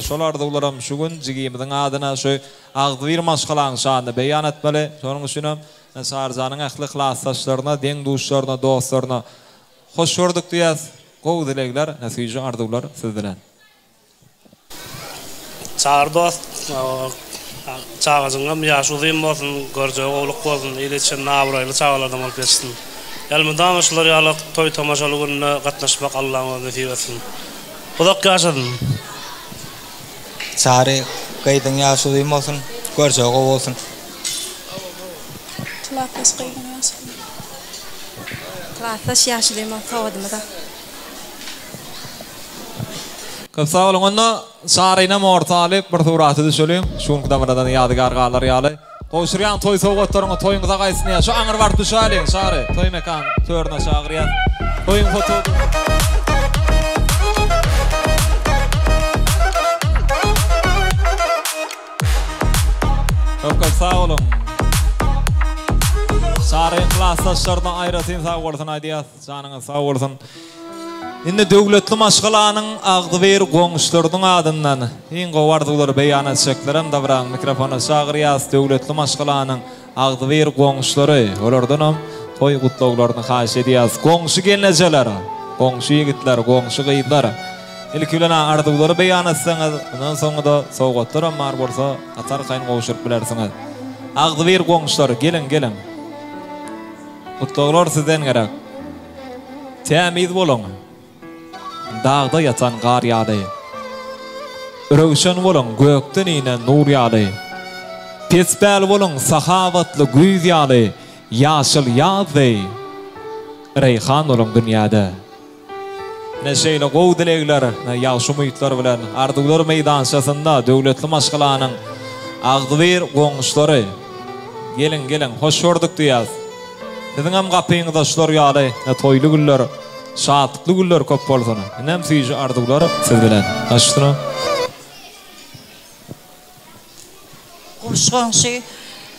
Şolarda ularım şu gün jigimizin adyna şu agdyr maşgalaň şandy beýan etmeli. Şonuň üçin Sarzanyň ähli klassdaşlaryna, deň duşlaryna, dostlaryna hoş gördük diýäs. Gowy dilegler, näsije arzular siz bilen. Çağırdost, çağızıngam ýaşudym bolsun, görje gowluk bolsun, ýereçen nabraýly çağalardan bolup geçsin. Elmydam şular ýalyk toý tamaşaly gününe gatnaşmak Allahyň nasip etsin. Hudak ýaşadym. Çare gaýdyň ýaşudym bolsun, görje gow bolsun. Klassas gaýdyň ýaşudym. Klassas ýaşudym tawadymda. Köp sağ olun. Onda Sarayna mortalyp bir suraty düşelim. Şunu damaradan ýadygar galar ýaly. Goşuryan toy sowgatlaryňa toýuňyza gaýsyn ýa. Şu aňyr bar düşäliň Sary. Toy mekan törüne çagyrýar. Toýuň foto. Köp sağ olun. Sarayň klassdaşlaryna aýratyn sağ bolsun aýdýar. Janyňyz sağ bolsun. Indi döwletli maşgalanyň agdyber goňuşlarynyň adyndan iň gowardylar beýan etjeklerim da biran mikrofona çagyrýas. Döwletli maşgalanyň agdyber goňuşlary olardanam toy gutlawlaryny haýy edýäs. Goňşy gelnejeler, goňşy ýigitler, goňşy gyýdlar. Ilkilena arzuwlary beýan etseňiz, ondan soňra sowgatlar mar bolsa atar gaýyn gowşuryp bilersiňiz. Agdyber goňuşlar gelin. Gutlawlar sizden gerek. Tämiz bolun. Dağda yatan gar ýaly. Röwşen bolan gökden inen nur ýaly. Pesbäl bolan sahawatly güýz ýaly. Ýaşyl ýazy. Reyhan bolan dünýäde. Neşeýle gow dilegler, ýaşy umytlar bilen arzuwlar meýdançasynda döwletli maşgalanyň agdyber goňuşlary. Gelin, hoş gördük diýäs. Siziň hem gapyňyzda şular ýaly, toýly günler. Şatlıklı güller köp bolsun. Inem süýji arzuwlar siz bilen. Başdyra. Goşgoňşy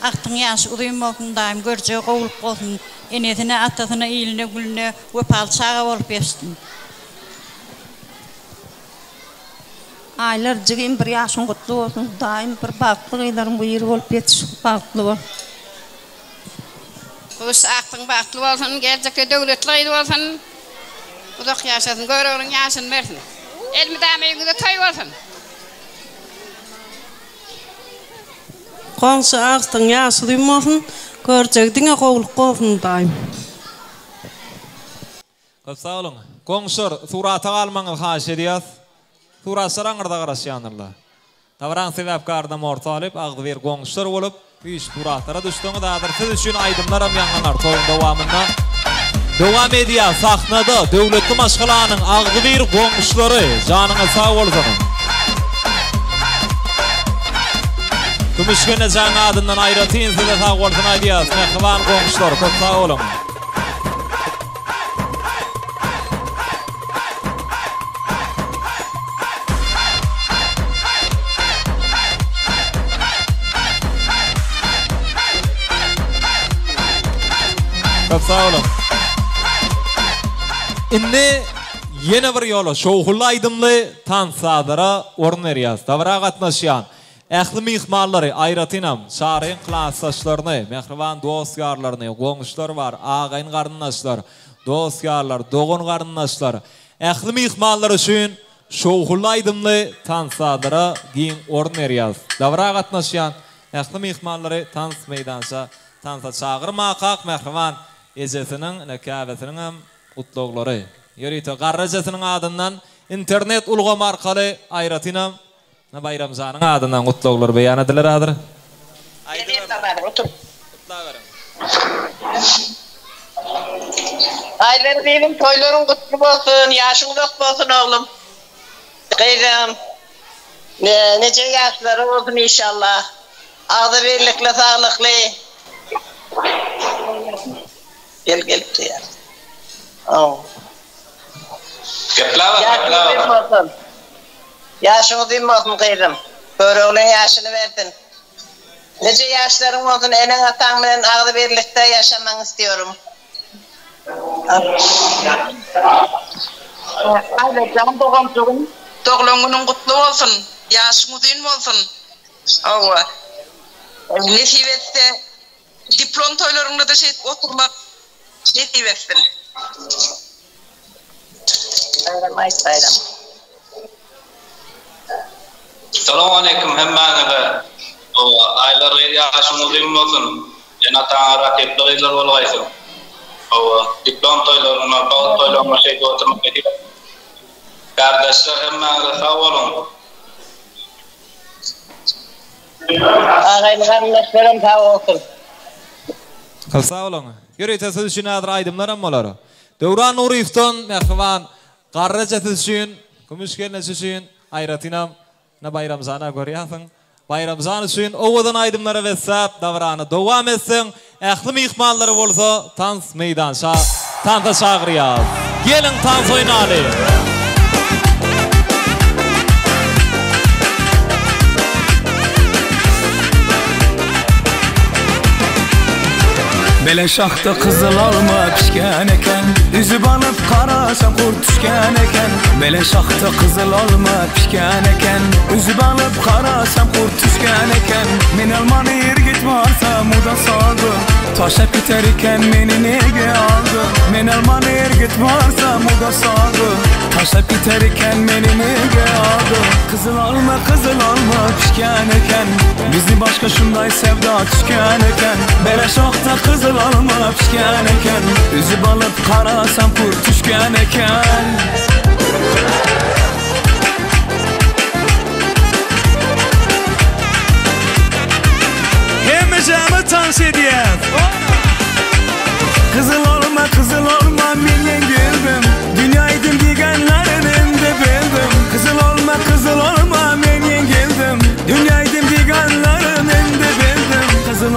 aktyň ýaşy udym bolsun, daim görje gowlup bolsun. Enetine, atasyna, iline, gülüne wepal çaga bolup geçsin. Aylar jigim bir ýaşyň gutly bolsun, daim bir bagtly gyýlaryň bu ýeri bolup geçsin, bagtly bol. Goş aktyň bagtly bolsun, geljekde döwletli gyýdy bolsun. Udak ýaşasyn, görüň ýaşyn bersin. Elmydam ýüňde toý bolsun. Goňşy aktyň ýaşy bolsun, görjekdiňe gowluk bolsun daim. Köp sağ olun. Goňşur surata almaňyz haýy edýäs. Suraslar aňyrda garaşýanlar. Tawran sebäpkarda mortalyp agdyber goňşlar bolup, üç suratlara düşdiňi dadyr. Siz üçin aýdymlar hem ýanlanar toýuň dowamynda. Dowam edýär sahnada döwletli maşgalanyň agdyber goňuşlary. Janyňyz sag bolsun. Gümüşgene jaň adyndan aýratyn size sag bolsun aýdýas. Mehriban goňuşlar, köp sag bolun. Köp sag bolun. Indi ýene bir ýola şowhully aýdymly tansadara orun berýäs. Dabra gatnaşýan ähli mihmanlary aýratynam Saryň klassdaşlaryny, mehriban dostlarlaryny, goňuşlar bar, agaýyn garyndaşlar, dostlar, dogon garyndaşlar. Ähli mihmanlar üçin şowhully aýdymly tansadara giň orun berýäs. Dabra gatnaşýan ähli mihmanlary tans meýdança tansa çagyrmakak mehriban ejesiniň nekabetiniň hem utlawlary. Ýörýte garrajasynyň adyndan internet ulgam arkaly aýratynam Bayramzanyň adyndan utlawlar beýan ediler adyr. Aýlar benim toýlaryň gutly bolsun, ýaşyň uzak bolsun oglum. Gyýdym. Neçe ýaşlary bolsun inşallah. Agdy birlikle, saglykly. Gel diýär. Geplawa. Ýaşyň uzun bolsun gyýdym. Böregiň ýaşyny berdin. Nece yaşlarım olsun, enen atan bilen ağzı birlikte yaşamak istiyorum. Aynen, canım doğum doğum kutlu olsun. Yaşın uzun olsun. Allah. Nasip etse diplom toylarında da oturmak nasip etsin. Bayram. Selamun aleyküm hemmenize. Aylar yaşın uzun olsun. Cenatan rakipler olmayasın. Diplom toylarına, bağ toylarına oturmak nasip etsin. Kardeşler hemmenize sağ olun. Ağaylı kardeşlerim sağ olsun. Sağ olun. Görüyorsunuz siz için adır aydımlar ammaları. Devran Nurif'tan mehvan qarraca siz için, kumuş gelmesi için ayratinam na bayramzana görüyorsun. Bayramzan için ovadan aydımlara ve sap davranı devam etsin. Ehli ihmalları olsa tans meydanşa, tanta çağırıyaz. Gelin tans oynalı. Bele şahta kızıl alma pişken eken, üzüp alıp karasam kurt düşken eken. Bele şahta kızıl alma pişken eken, üzüp alıp karasam kurt düşken eken. Men almanı yer git varsa muda sadı, taşap biter iken meni nege aldı. Men almanı yer git varsa muda sadı, taşap biter iken meni nege aldı. Kızıl alma pişken eken, bizi başka şunday sevda düşken eken. Bele şahta kızıl alma pişken eken, üzüp alıp karasam kurt düşken eken. Hemecamı tans ediyem. Kızıl olma men geldim, dünyaydım digenlerin de bildim. Kızıl olma men geldim, dünyaydım digenlerin de bildim. Kızıl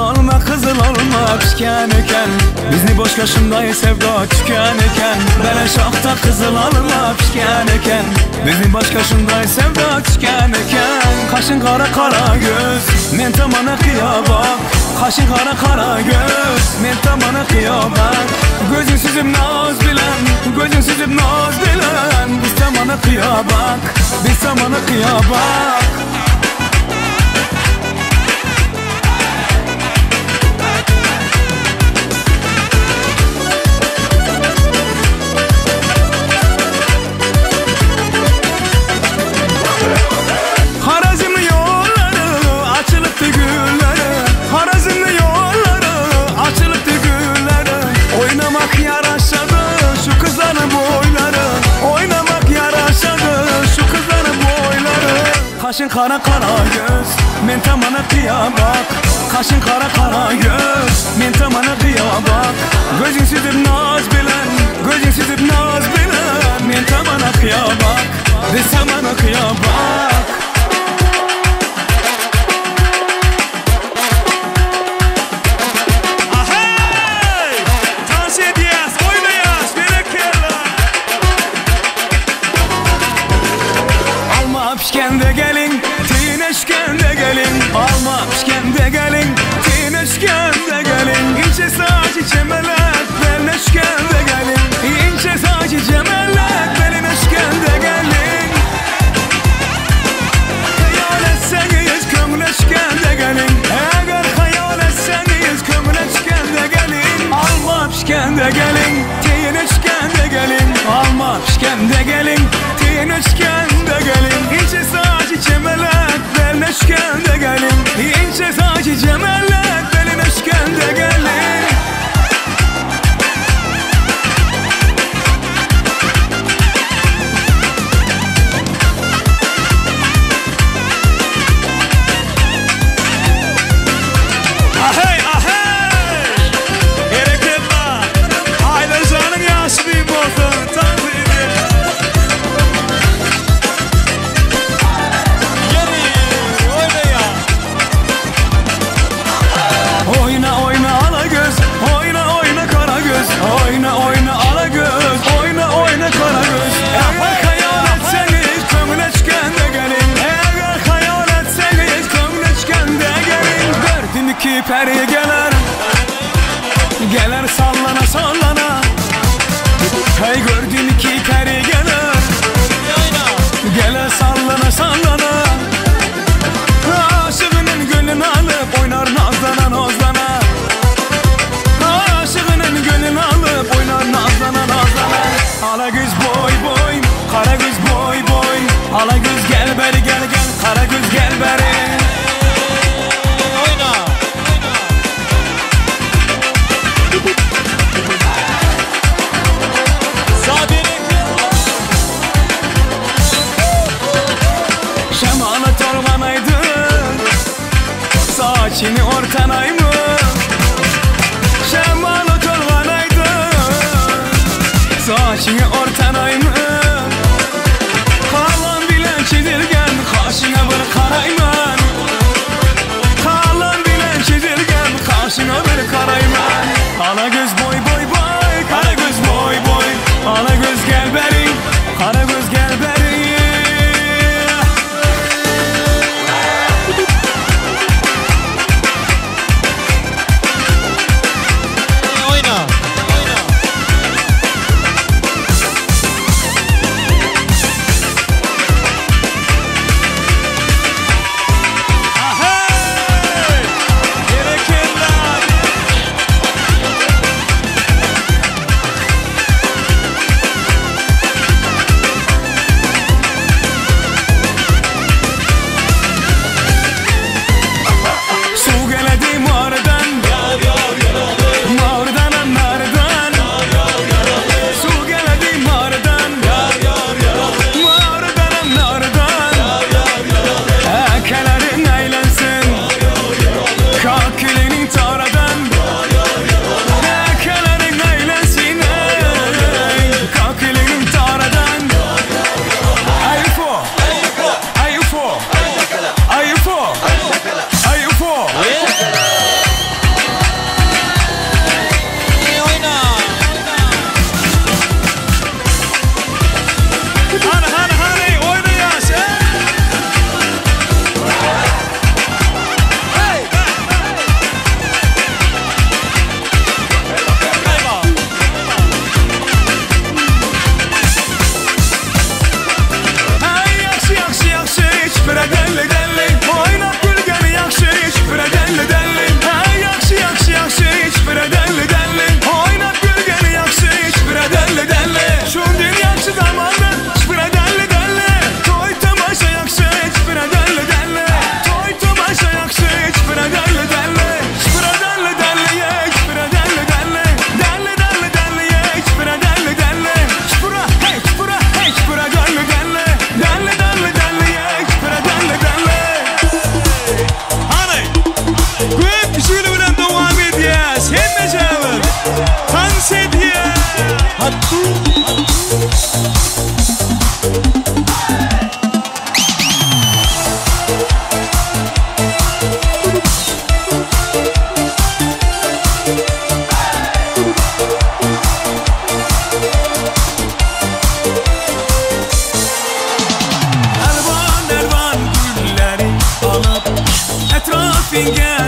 olma pişken eken, bizni boş kaşımday sevda tüken eken. Bele şahta kızıl alma pişken eken, bizni boş kaşımday sevda tüken eken. Kaşın kara göz, men tamana kıyabak. Kaşın kara göz, men tamana kıyabak. Gözün süzüp naz bilen, biz tamana kıyabak, biz tamana kıyabak. Kaşın kara göz, men tamana kıyabak. Kaşın kara göz, men tamana kıyabak. Gözün süzüp naz bilen, men tamana kıyabak, biz tamana kıyabak. Ahey! Dans ediyaz, oynayaz, berekeler. Alma pişken de gelin, tineşken de gelin. Alma pişken de gelin, tineşken de gelin. İnce saçı çemelek, belleşken de gelin. İnce saçı çemelek, belleşken de gelin. Hayal etseniz kömleşken de gelin. Eğer hayal etseniz kömleşken de gelin. Alma pişken de gelin, tineşken de gelin. Alma pişken de gelin, tineşken de gelin. İnce saçı çemelek, belleşken de gelin. İnce saçı çemelek, belleşken de gelin. Ahey! Bereketler! Aylar canın yaşı büyük olsun, tanrı edin. gelir sallana sallana. Hey gördüm iki kere gelir, gelir sallana sallana. Aşığının gönlünü alıp oynar nazlana nazlana. Aşığının gönlünü alıp oynar nazlana nazlana. Ala göz boy boy, kara göz boy boy. Ala göz gel beri gel gel, kara göz gel beri. Oyna. Şemalı torbanaydı, saçını ortanaymış. Şemalı torbanaydı, saçını ortanaymış. Kalan bilen çizilgen, kaşına bir karayman. Kalan bilen çizilgen, kaşına bir karayman. Ala göz boy boy boy, kara göz boy boy. Ala göz gel beri, kara göz gel beri.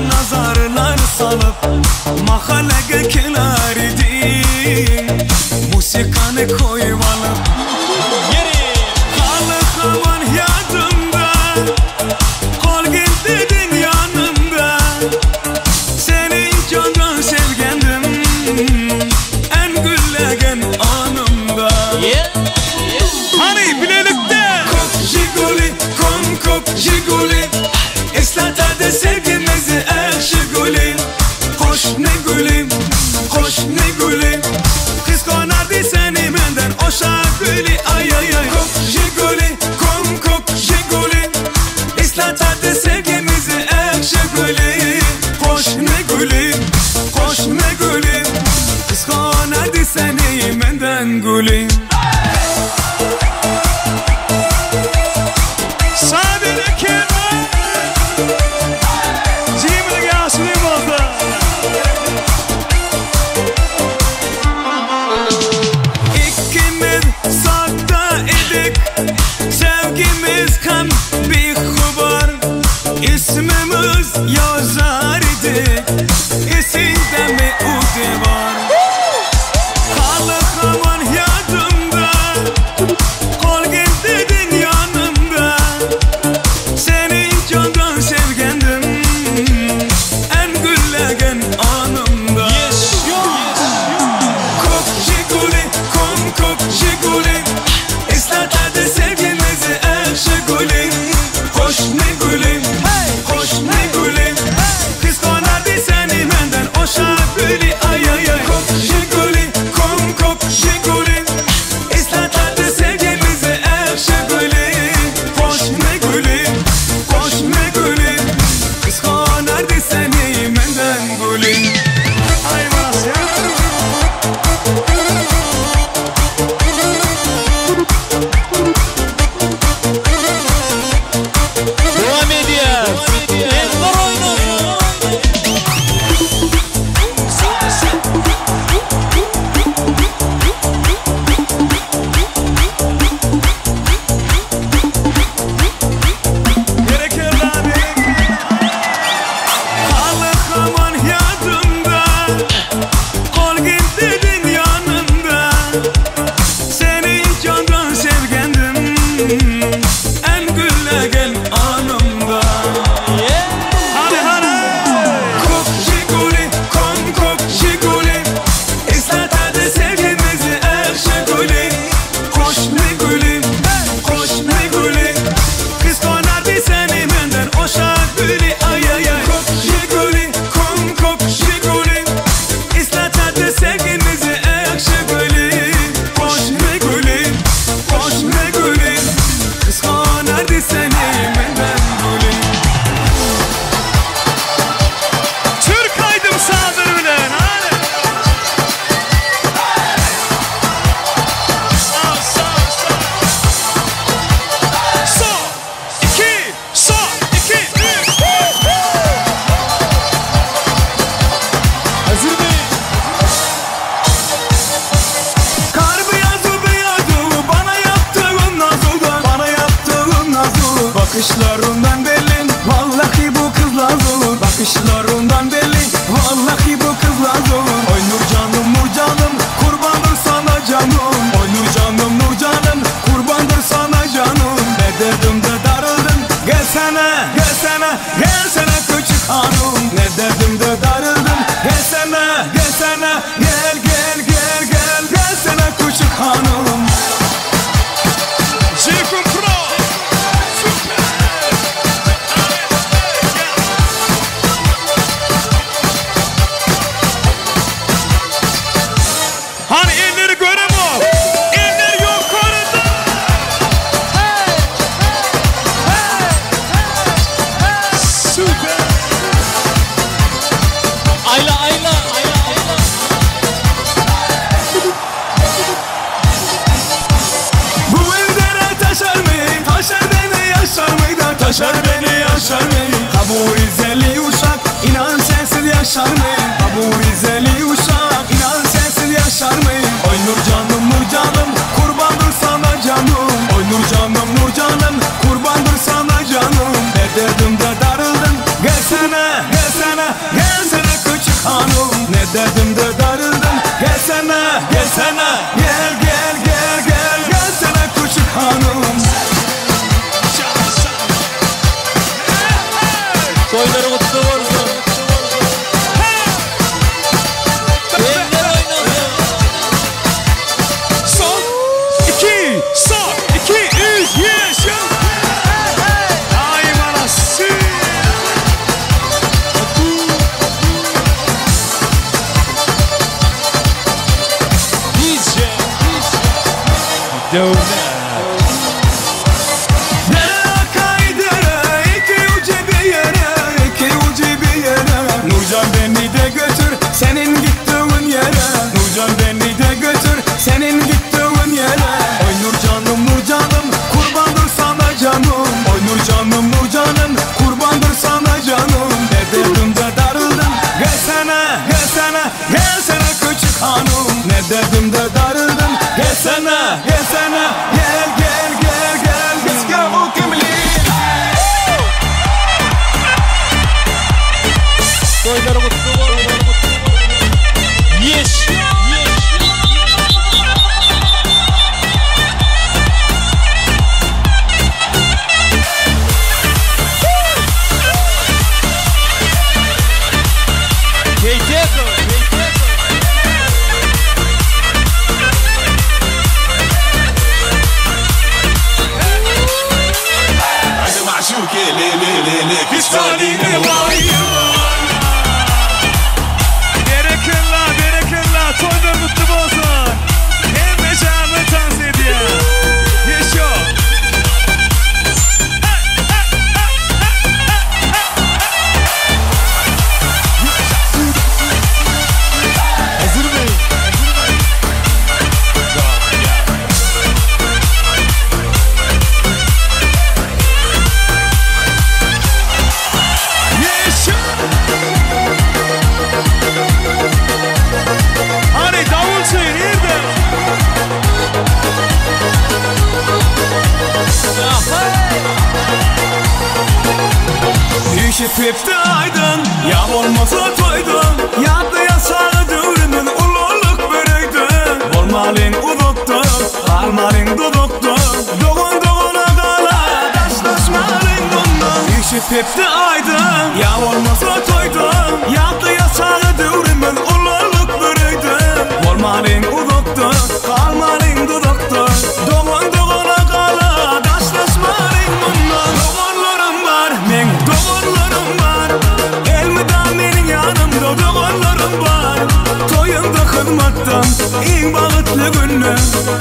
nazarlar salıp mahalle kenarıdayım, musikanı koyvalıp kalıkamın yadımda, kol gittin yanımda, senin candan sevgendim en güllegen anımda. Hani bilelikte kop jiguli, kop jiguli, İslat hadi sevgimizi Şiguli, koş ne gülüm, koş ne gülüm, kız konardı seni benden o şarkülü, ay ay ay. Kop jiguli, kop jiguli, İslat hadi sevgimizi Şiguli, koş ne gülüm, koş ne gülüm, kız konardı seni benden gülüm. İsmimiz yazar idik, isinde mi o divar? Güzeli uşak inan sensiz yaşar mıyım? Oy Nurcanım Nurcanım kurbandır sana canım. Oy Nurcanım Nurcanım kurbandır sana canım. Ne dedim de darıldım gelsene gelsene gelsene küçük hanım. Ne dedim de darıldım gelsene gelsene gel gel gel gel gelsene küçük hanım. Toyları kutlu olsun. Eller oynadı. Son 2 son 2 3 yaşa. Ay manası. DJ Donut. Nurcan beni de götür senin gittiğin yere. Nurcan beni de götür senin gittiğin yere. Oy Nurcanım Nurcanım kurbandır sana canım. Oy Nurcanım Nurcanım kurbandır sana canım. Ne dedim de darıldım gelsene gelsene gelsene küçük hanım. Ne dedim de darıldım gelsene gelsene gel gel gel gel gel gel o kimliği. Toyları kutlu olsun. Yes. Hadi maşuke le le le le pistoline varıyor. Berekella toylar mutlu olsun. Hem meşamı dans ediyor. Yaşa. Hazır mıyım? Hani davul çayır nerede? Üşütüp de aydın ya olmasa toydun. Yadı yasağı dövrimin ululuk böreydin. Olmalın uduktu kalmalın duduktu. Doğun doğuna kala taşlaşmalın bundan. Üşütüp de aydın ya olmasa toydun. Yadı yasağı dövrimin ululuk böreydin. Olmalın uduktu kalmalın duduktu. Doğun doğuna kala taşlaşmalın bundan. Doğunlarım var men doğunlarım var. Elmiden benim yanımda doğunlarım var. Toyunda hizmettan en bağıtlı günü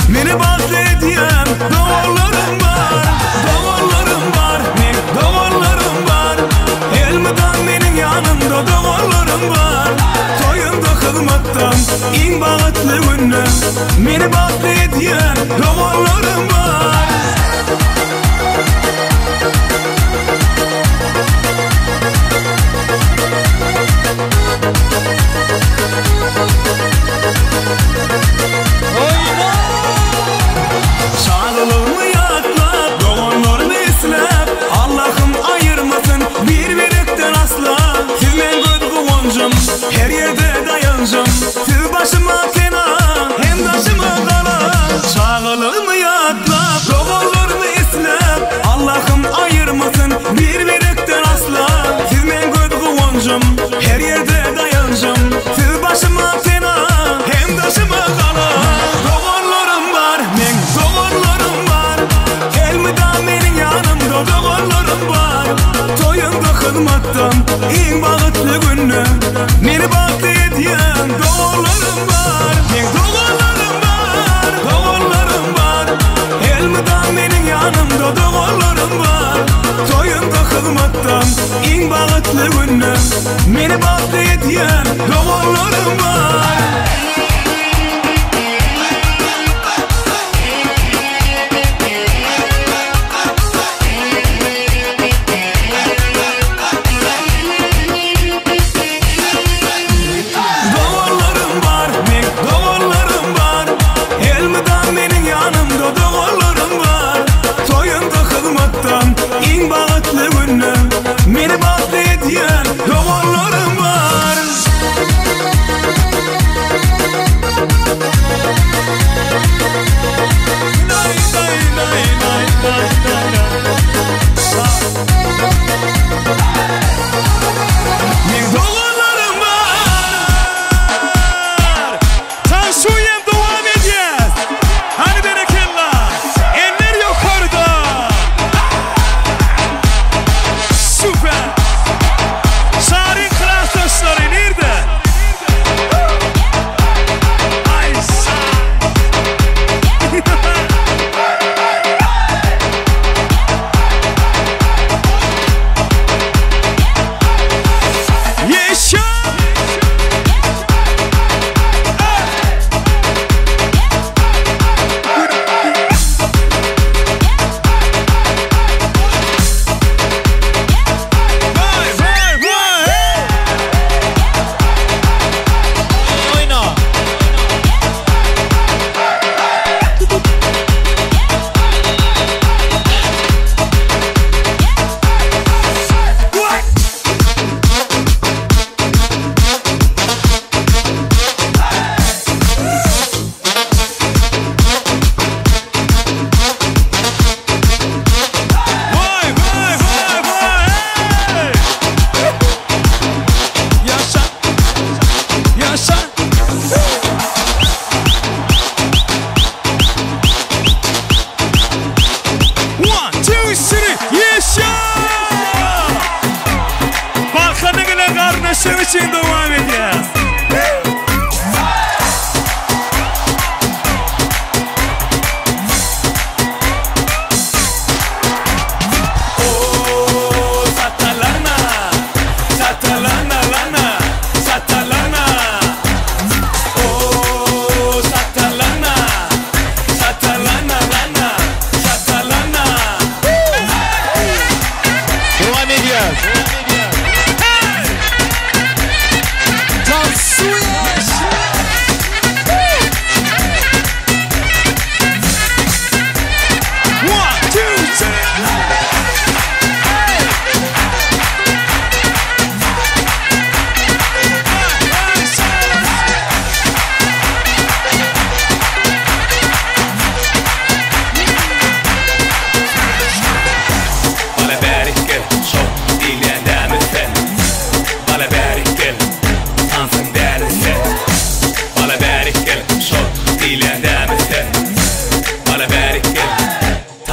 beni bağlı ediyen doğunlarım var. Doğunlarım var men doğunlarım var. Elmeden benim yanımda doğunlarım var. Toyunda hizmettan en bağıtlı günü beni bağlı ediyen doğunlarım var. Sağlığımı yaklap, doğumlarını islap. Allah'ım ayırmasın birbirimden asla. Sizden gödgüvoncum, her yerde dayancım. Siz başıma kenar, hem taşıma kala. Sağlığımı yaklap, doğumlarını islap. Allah'ım ayırmasın birbirimden asla. Sizden gödgüvoncum, her yerde dayancım. Siz başıma kenar, hem taşıma kala. Doğumlarım var, men doğumlarım var. Elmiden benim yanımda doğumlarım var. Toyunda hizmettan en bağıtlı günü beni bağlı ediyen doğumlarım var. Men doğumlarım var, doğumlarım var. Elmiden benim yanımda doğumlarım var. Toyunda hizmettan en bağıtlı günü beni bağlı ediyen doğumlarım var.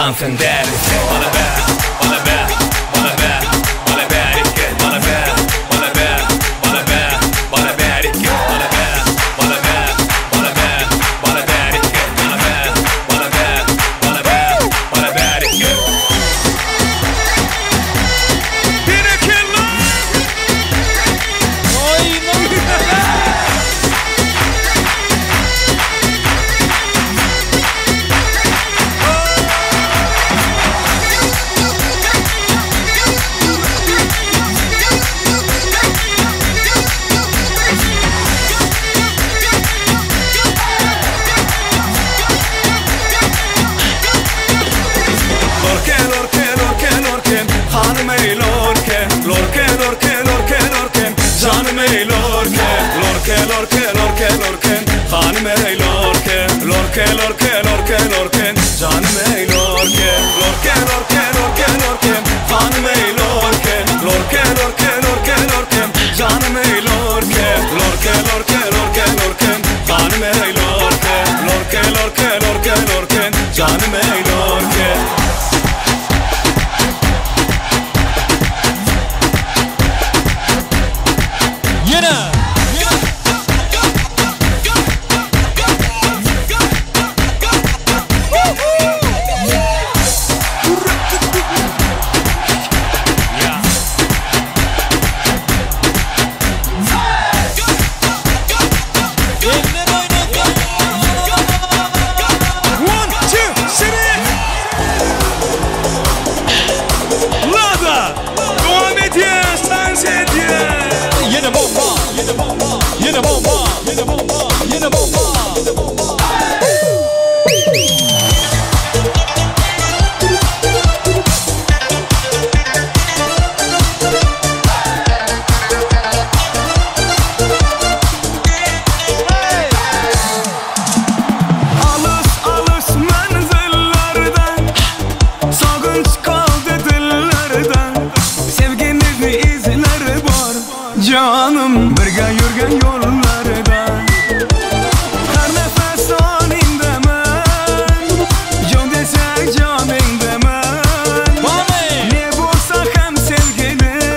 dansın deriz. Bana be, bana be, bana be, bana be, bana be, bana be, bana be, bana be, bana be, bana be, bana be, bana be, bana be, bana be, bana be, bana be, bana be. Canım birge yürgen yollarda her nefes anındaman can desek canındaman ne bulsa hem sevgilim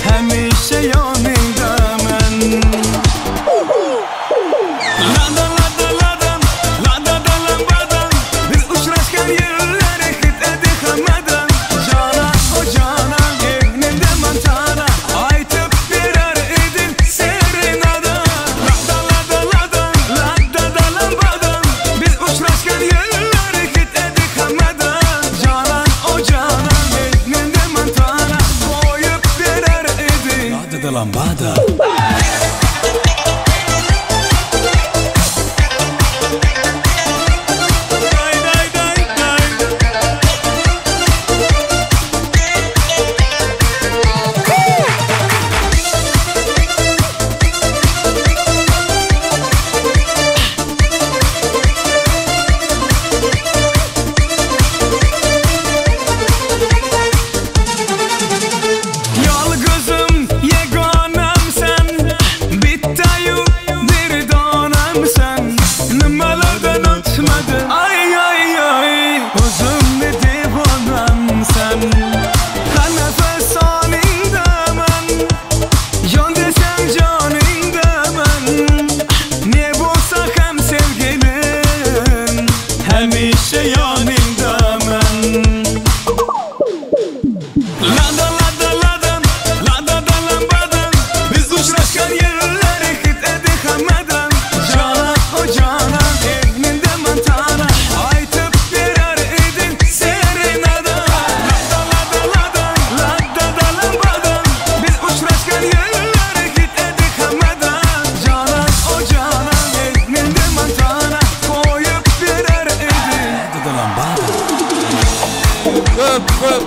hemişe yanındaman Ladan ladan ladan ladan badan biz uçraşkan yerlere hit edekamadan Cana o cana evninde mantana lambada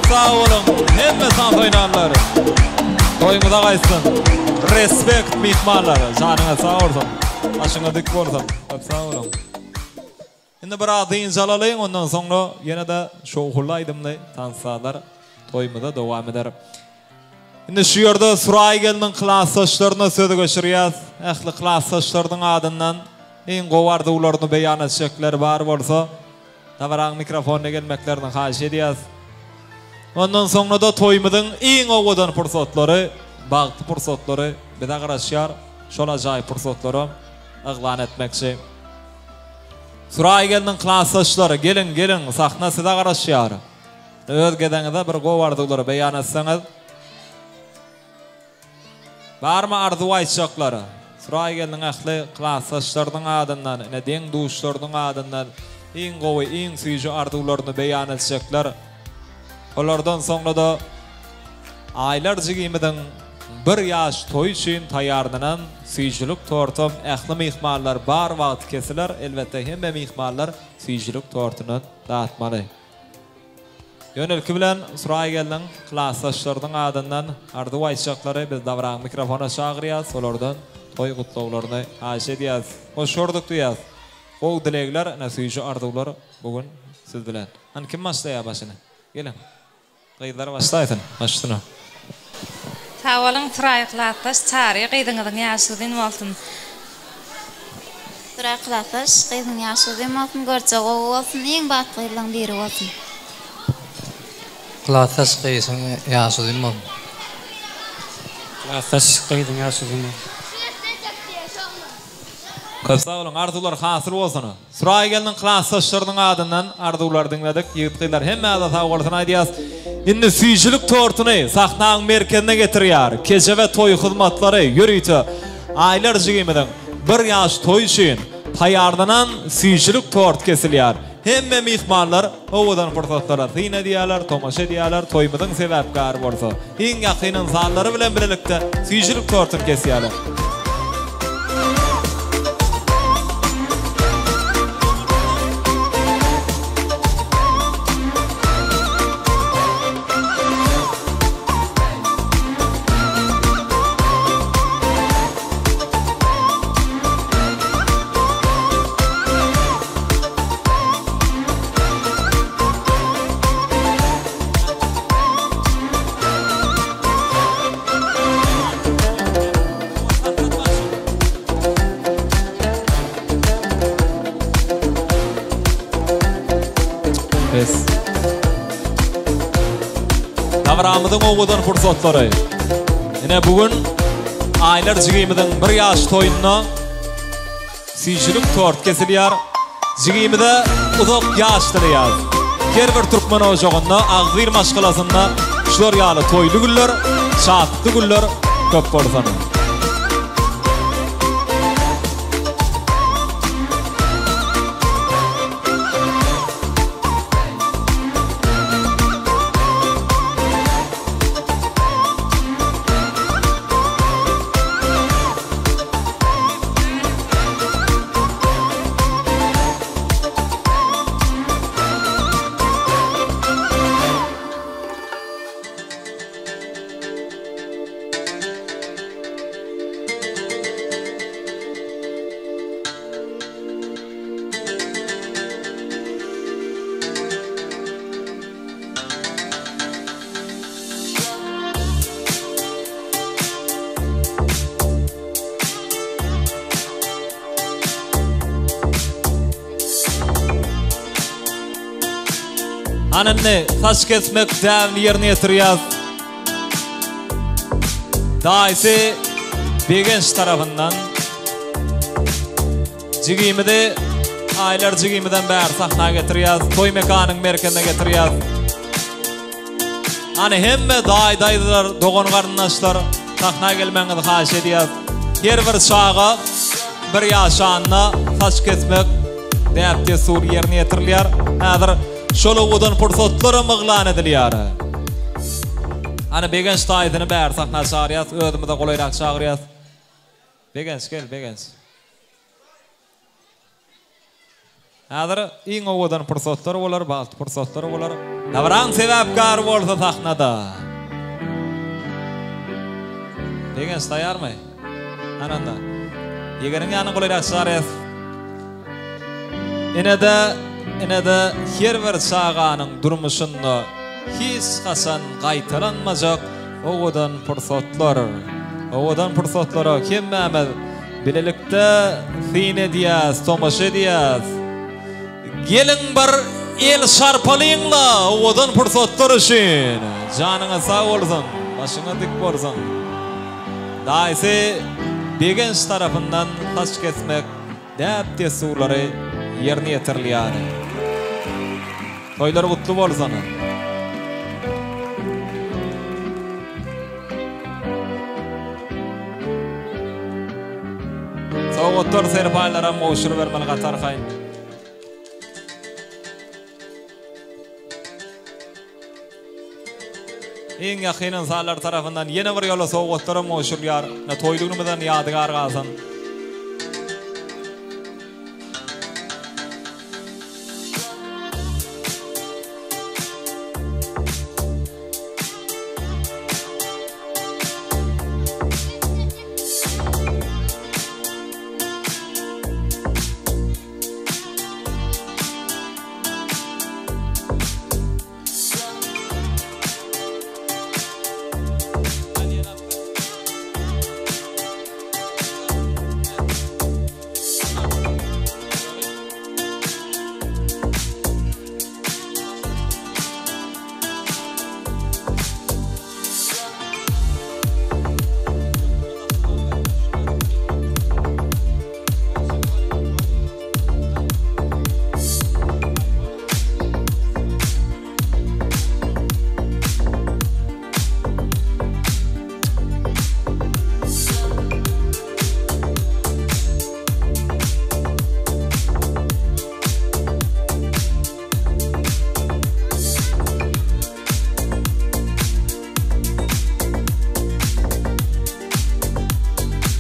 Sağ olun. Hemme santoynanları. Toyumuza kaysın. Respekt mihmanları. Canına sağ olsun. Başına dik olsun. Sağ olun. Şimdi bir adıyın calalayın. Ondan sonra yine de şoğulaydımlı tansalar toyumuza devam eder. Şimdi şu yerde Suray gelinin klasaşlarına sözü göçürüyoruz. Ehli klasaşlarının adından en kovardı ularını beyan edecekler var varsa Tavaran mikrofonuna gelmeklerini haýyş edýäs. Ondan soňra da toýmydyň iň owadan pursatlary, bagty pursatlary bize garaşýar. Şola jaý pursatlary aglan etmekçi. Suraýgelniň klassdaşlary gelin sahna size garaşýar. Özgedeňizde bir gowardyglary beýan etseňiz. Barmy arzu aýtjaklary? Suraýgelniň ähli klassdaşlarynyň adyndan, ene deň duşlarynyň adyndan iň gowy, iň süýji arzuwlaryny beýan etjekler. Olardan soňra da aýlar jigimiň bir ýaş toý üçin taýýarlanan süýjilik tortum ähli mihmanlar bar wagt kesiler. Elbetde hemme mihmanlar süýjilik tortuny dağıtmaly. Yönelki bilen Suraýgelniň klassdaşlarynyň adyndan arzu aýtjaklary biz davran mikrofona çagyrýas, olardan toy gutlawlaryny haýyş edýäs. Hoşgördik diýäs. O dilegler, näsüýji arzuwlar bugün siz bilen. Han kim başlaýar başyny? Gelin. Gaýdlar başlaýsyn. Başlyna. Sağ olun, Suray klassdaş, çary gaýdyňyzyň ýaşyny bolsun. Suray klassdaş, gaýdyň ýaşyny bolsun, görçe bolsun, iň batlylaryň biri bolsun. Klassdaş gaýdyň ýaşyny bolsun. Klassdaş gaýdyň ýaşyny bolsun. Köpsä bolun, arzuwlar hasyl bolsun. Suraýgelniň klassdaşlarynyň adyndan arzuwlar diňledik. Ýigitler hemme ada sag bolsun aýdýas. Indi süýjilik tortuny sahnanyň merkezine getirýär. Keje we toy hyzmatlary ýürüýti. Aýlar jigimiň bir ýaş toy üçin taýýarlanan süýjilik tort kesilýär. Hemme mihmanlar owadan pursatlara syň edýärler, tomaşa edýärler, toýmydyň sebäpkary bolsa. Iň ýakynyň zallary bilen birlikde süýjilik tortuny kesýärler. Davramydyň owadan pursatlary. Ene bugün aýlar jigimiň bir ýaş toýunyna süýjilik tort kesilýär. Jigimide uzak ýaşdyrýar. Her bir türkmen ojagynda agzyr maşgalasynda şular ýaly toýly günler, şatly günler köp bolsun. Ananne saç kesmek däwni ýerine ýetirýär. Daýsy Begenç tarapyndan jigimide aýlar jigimiden bäri sahnaga getirýär, toy mekanyň merkezine getirýär. Ana hemme daýdaýlar, dogon garyndaşlar sahnaga gelmeňizi haýyş edýär. Her bir şaga bir ýaşanna saç kesmek däpde sur ýerine ýetirilýär. Häzir şol owadan pursatlary myglan edilýär. Ana Begenç taýdyny bäri sahnaga çagyrýar, özümde golaýrak çagyrýar. Begenç gel, Begenç. Häzir iň owadan pursatlary bolar, bagty pursatlary bolar. Davran sebäpkary bolsa sahnada. Begenç taýýarmy? Ananda. Ýegeriň ýanyna golaýrak çagyrýar. Enede her bir çağanyň durmuşynda hiç hasan gaýtaranmajak owadan pursatlar hemme bilelikde fin edýäs, tomaşa edýäs. Gelin bir El şarpalayınla odan fırsatlar için. Canına sağ olsun, başına dik olsun. Daha ise Begenç tarafından taş kesmek dep desurları yerine yetiriliyor. Toylar kutlu bolsun. Soğutlar serpaylara moşur vermeli qatar kayın. En yakın insanlar tarafından yeni bir yola soğutlara moşur yar. Ne toyluğumuzdan yadigar qalsın.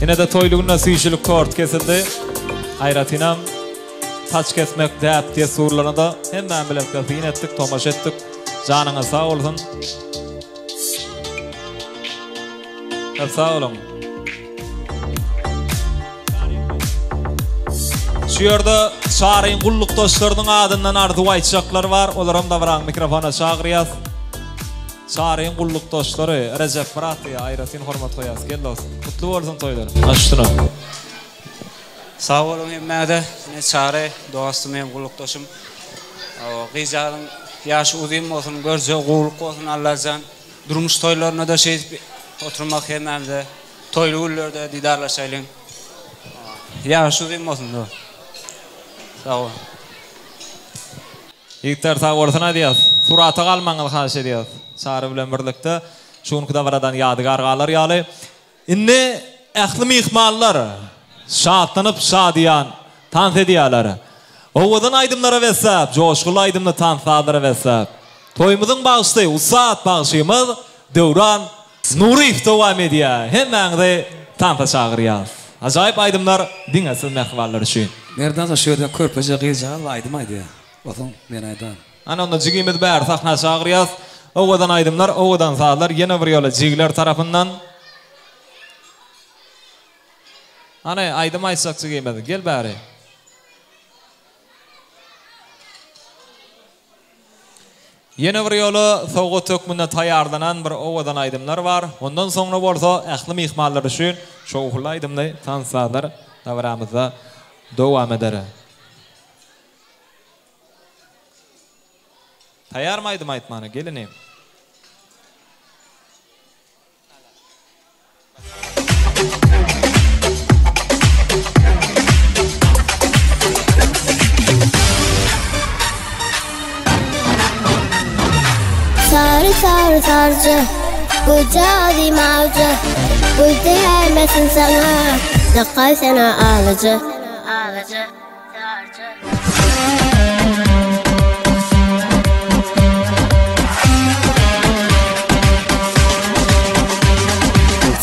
Yine de toyluğuna suyuşuluk kort kesildi. Hayratinam taç kesmek deyip diye sorularına da hemen bilekte zihin ettik, tomaş ettik. Canına sağ olsun. Hep sağ olun. Şu yerde çağırın kulluk dostlarının adından ardı aytacaklar var. Olaram da varan mikrofona çağırıyaz. Çağırın kulluk dostları Recep Fırat'ya ayratin hormat koyas. Gel dost. Kutlu olsun toylar. Açtına. Sağ olun emmede. Ne çağrı dostum hem kulluk dostum. Gıycarın yaşı uzun olsun, görce kulluk olsun Allah'can. Durmuş toylarına da oturmak emmede. Toylu ullerde didarlaşayın. Yaşı uzun olsun. Sağ olun. İlkler sağ olsun adiyaz. Surata kalmanız haş ediyaz. Çağrı bilen birlikte şunu da varadan yadigar qalar yalı. İnne ähli mihmanlar şatlanıp şadiyan tans ediyalar. Owadan aydımlara vesap, coşkulu aydımlı tansalara vesap. Toyumuzun bağıştı, usat bağışımız Devran Nurif devam ediyor. Hemen de tansa çağırıyaz. Acayip aydımlar dinlesin mehvallar için. Nereden şöyle körpece gıycağı aydım aydı. Oğlum ben aydan. Ana onda jigimiz bär sahna çağırıyaz. Owadan aydımlar, owadan sağlar yine bir yola jigler tarafından. Ana aydım aysak jigimedi. Gel bari. Yine bir yola soğuk tökmünde tayarlanan bir owadan aydımlar var. Ondan sonra bolsa ähli mihmanlar üçün şoğul aydımlı tansalar davramızda devam eder. Tayar mı aydım aytmanı? Gelinim. Sarı sarı sarcı, koca dimavcı, bu değmesin sana, dakay sana alıcı.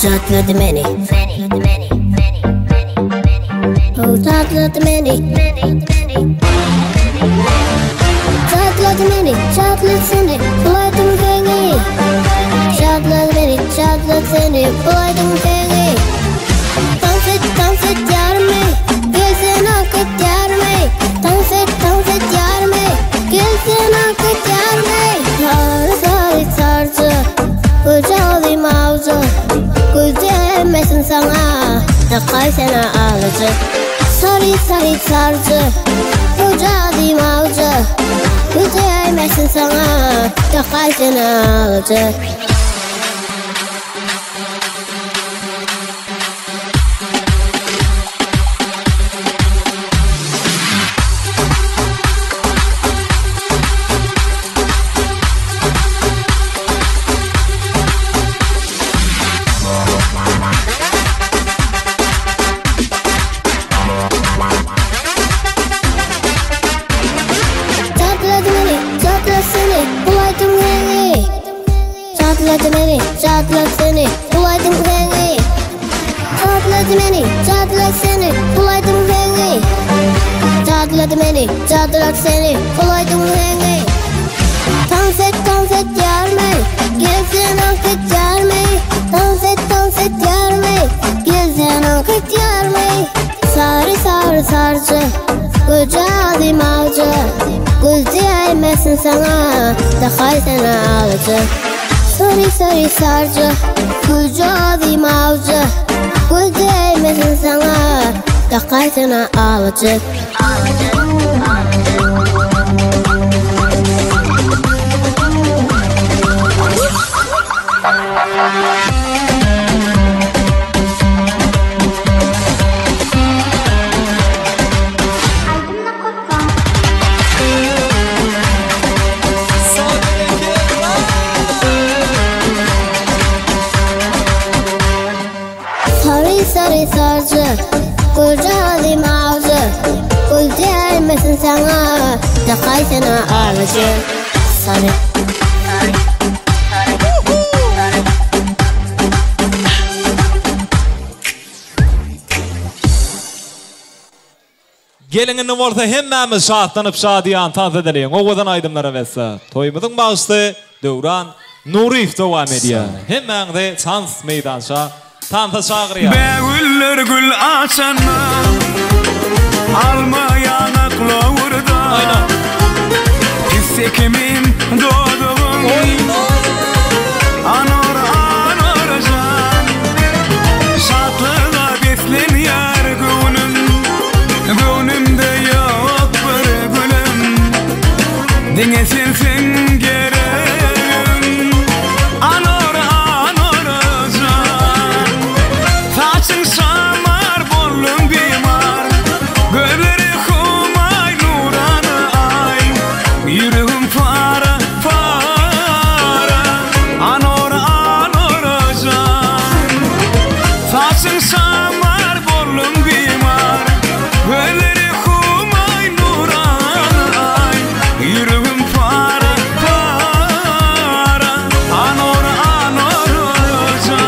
Tatladı beni, oh tatladı beni. Tatladı beni, tatladı seni, bulaydım kengi. Tatladı beni, tatladı seni, bulaydım kengi. Dans et yarime, gelsen akıt yarime. Dans et yarime, gelsen akıt yarime. Sarı sarcı, koca dimavcı, değmesin sana, dakay sana alıcı. Sarı sarcı, koca dimavcı, Güldü eymesin sana da kaysını alacak. Çatlat seni, bulaydım seni. Çatladı beni, çatlat seni, bulaydım seni. Çatladı beni, çatlat seni, bulaydım seni. Dans et yarmey, gezsen akıt yarmey. Dans et yarmey, gezsen akıt yarmey. Sarı sarcı, koca adım avcı. Güldü eymesin sana, da kaysını alacak. Sarı sarcı, koca adım avcı. Güldü eymesin sana, da kaysını alacak. Sarı sarcı, koca adım avcı. Güldü eymesin sana, da kaysını alacak. Sarı. Gelinin orta hemmemiz şahtlanıp şadiyan taz edelim. Oğuzdan aydımlara vese. Toyumuzun bağıştı Dövran Nurif devam ediyor. Hemen de şans meydanşa tanıta çağırıyor. Beğüller gül açanma, alma yanakla vurda. Hissekimin doğduğum, anor can. Şatlığa beslen yar gönlüm, gönlümde yok bir gülüm. Dine sensin gereğim, anor can. Saçın şamar, bollum bimar, gözleri kumay, nuranı ay. Yüreğim para, anor can. Saçın şamar, bollum bimar, gözleri kumay, nuranı ay. Yüreğim para, anor can.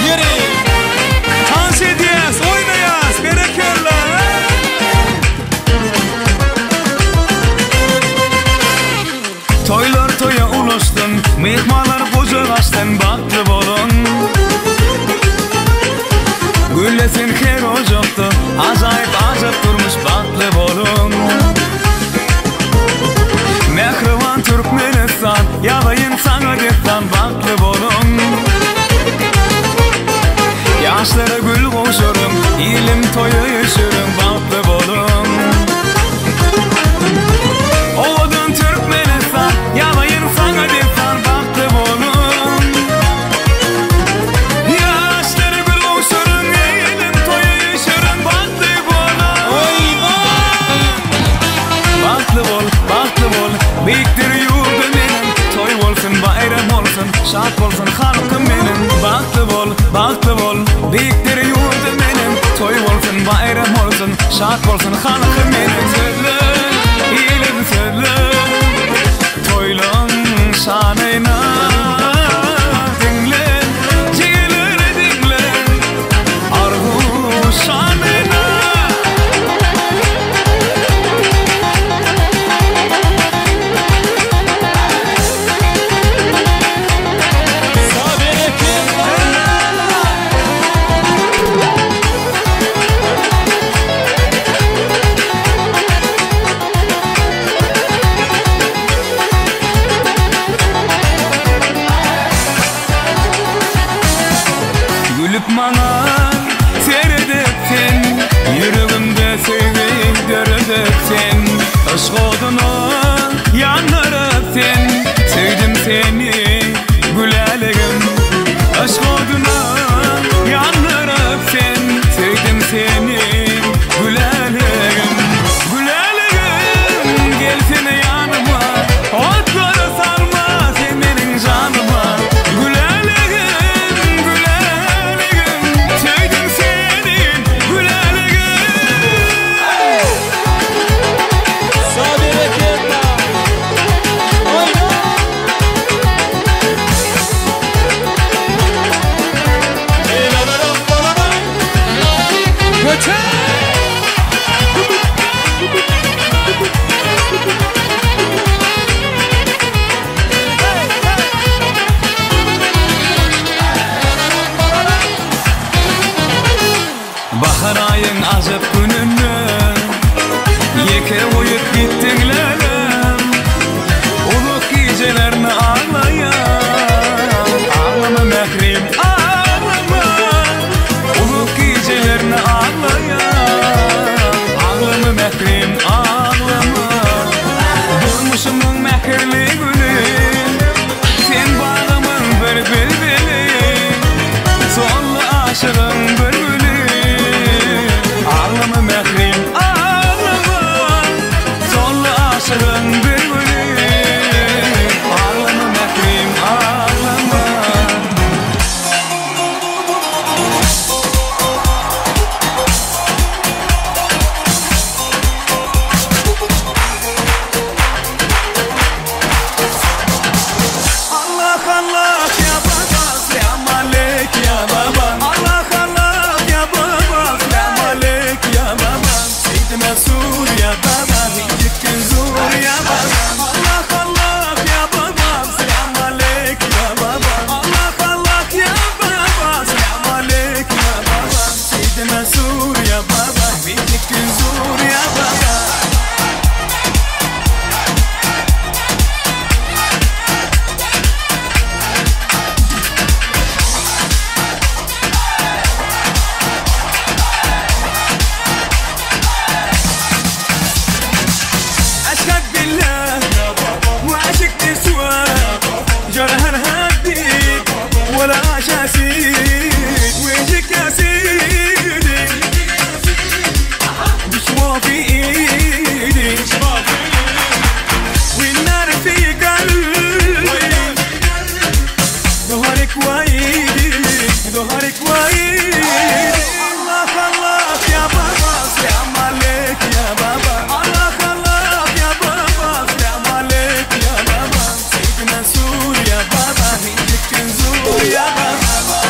Yeri dans ediyaz, oynayaz, berekella. Toylar toya ulaştın, mehmanlar koca açtın, baklı bolun. Güllesin her ocakta, acayip durmuş baklı bolun. Mehrivan Türkmenistan, yalayın sana destan, baklı bolun. Yaşlara gül koşurum, ilim toya yaşarım, baklı bolun. Oğudun Türkmenistan, yalayın sana destan, baklı bolun. Yaşlara gül koşurum, ilim toya yaşarım, baklı bolun. Baklı bol, bektir yurdum benim. Toy olsun, bayram olsun, şart olsun halkım benim. Baklı bol, bektir yurdum benim. Toy olsun, bayram olsun, şart olsun halkım benim. Sözlü, ilim sözlü, toylun şanına dinle, ciğerleri dinle, arzu şanına. Gülüp bana seyredettin, azap gününü Yeke oyup gittin lelem Uluk gecelerini ağlayan Ağlama mehrim ağlama Uluk gecelerini ağlayan Ağlama mehrim ağlama Durmuşumun mehirli günü Sen bağımın bir bülbülü Sonlu aşığın bülbülü Ağlama mehrim ağlama Sonlu aşığın bülbülü Ağlama mehrim ağlama Allah Allah ya baba selam aleyk ya baba Allah Allah ya baba selam aleyk ya baba Seydi Mesur ya baba Hicik Kenzur ya baba Allah Allah ya baba selam aleyk ya baba Allah Allah ya baba selam aleyk ya baba Seydi Mesur ya baba Hicik Kenzur ya baba أشهد بالله وعشق نسوى جرهر هديك ولا شاسيد ويجيك يا سيدي بشوى في ايدي والنار في قلبي ظهرك وايدي ظهرك وايدي الله الله يا بابا سلام عليك يا بابا الله الله يا بابا سلام عليك يا بابا سيد منصور يا بابا هيك كنزور يا بابا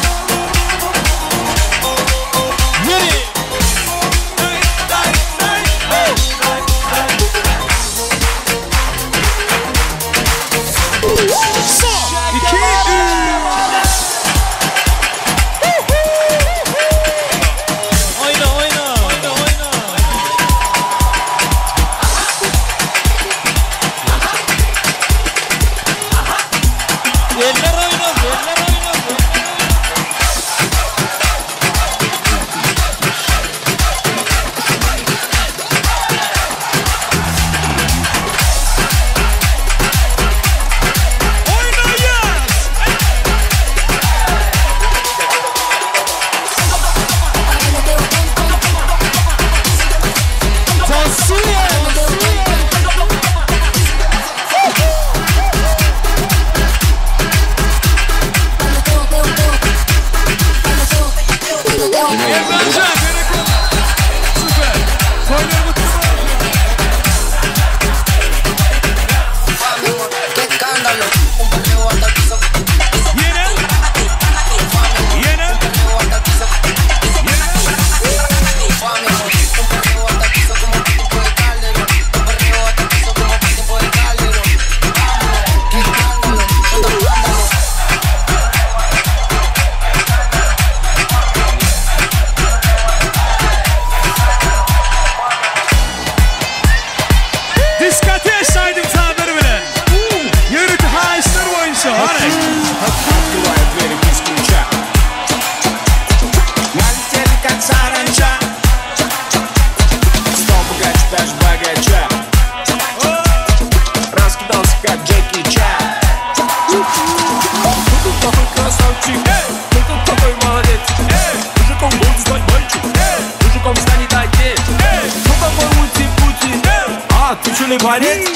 Ты болеть?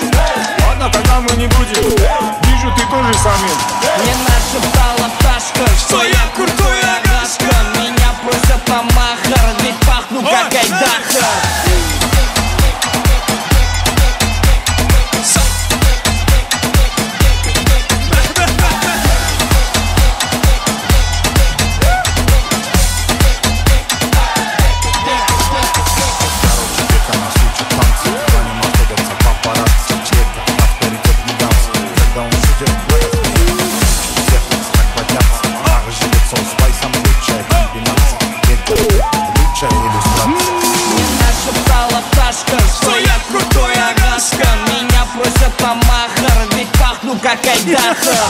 Ладно, тогда мы не будем. Вижу, ты тоже самим. Мне нашептала пташка, что я крутой агашка. Меня просят на махар, ведь пахну как айдаха. Всех нас так боятся, нахуй живет daxil.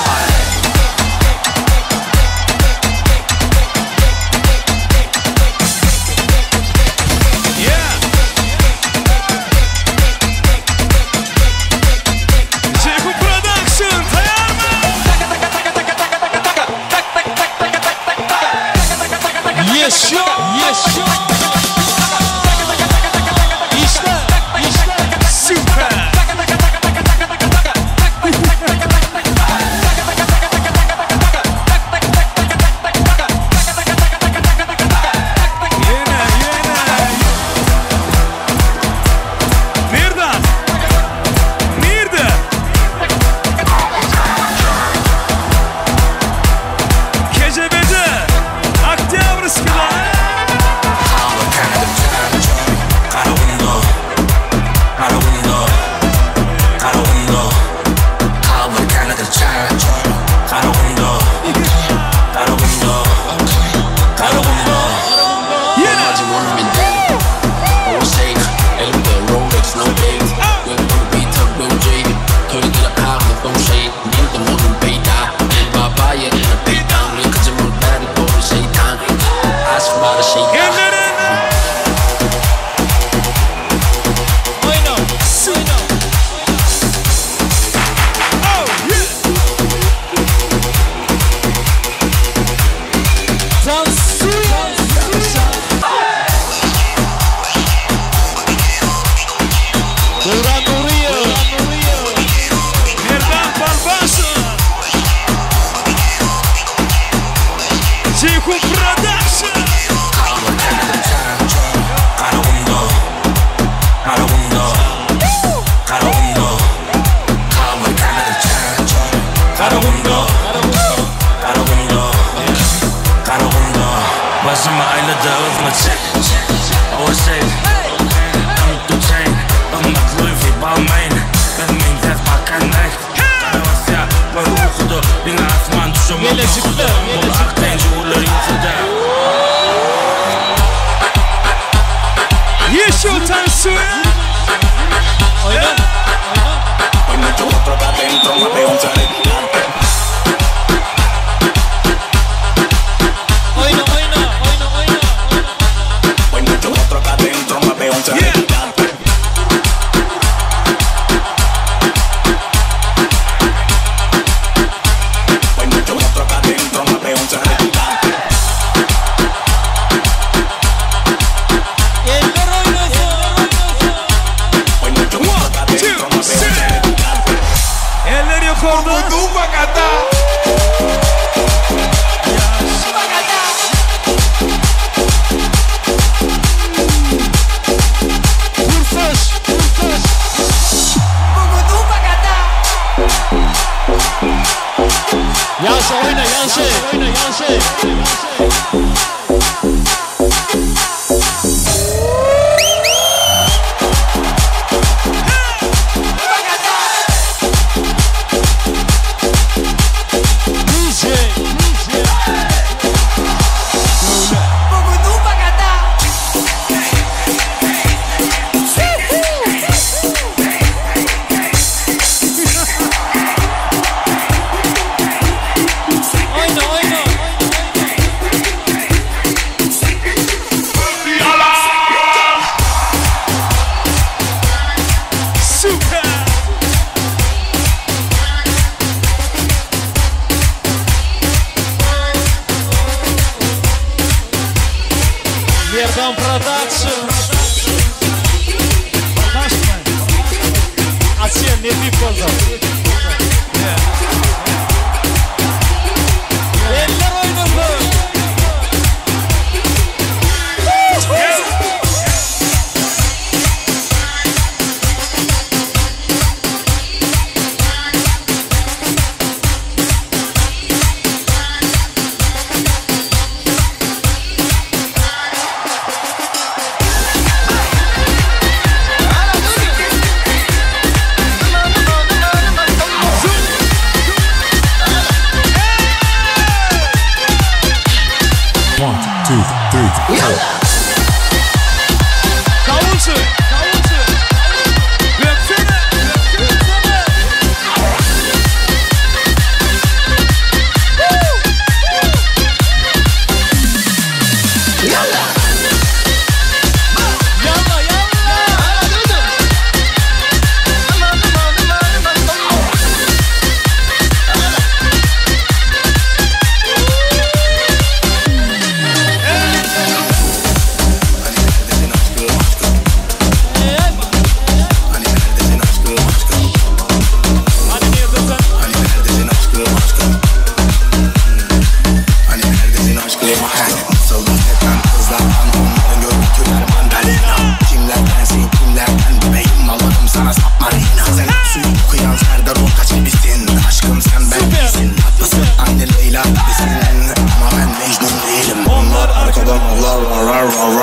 arkadan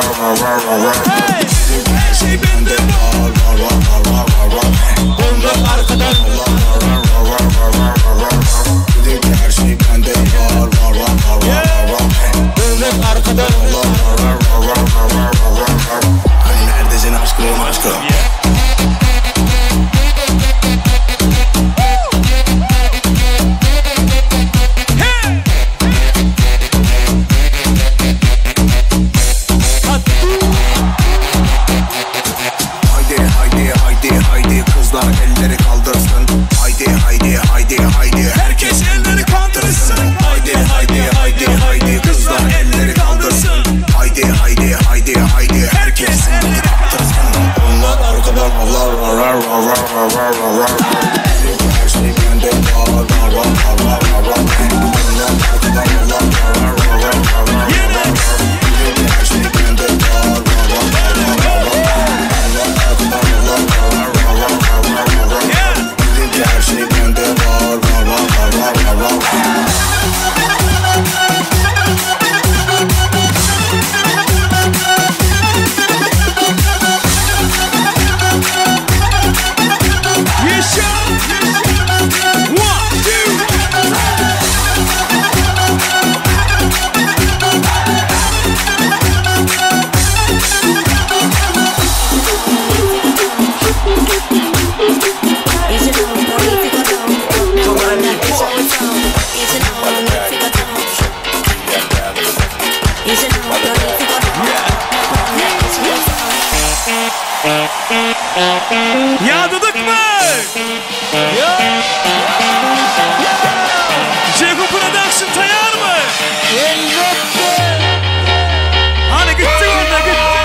ağlar her şey bende var onlar arkadan dedik her şey bende var döndüm arkadan hani neredesin aşkım Haydi kızlar elleri kaldırsın. Haydi herkes elleri kaldırsın. Haydi kızlar elleri kaldırsın. Haydi herkes elleri kaldırsın. Onlar arkadan ağlar her şey bende var onlar arkadan ağlar her şey bende var her şey bende var Yağdıdık mı? Ceko Production tayar mı? Hani gitti orada gitti.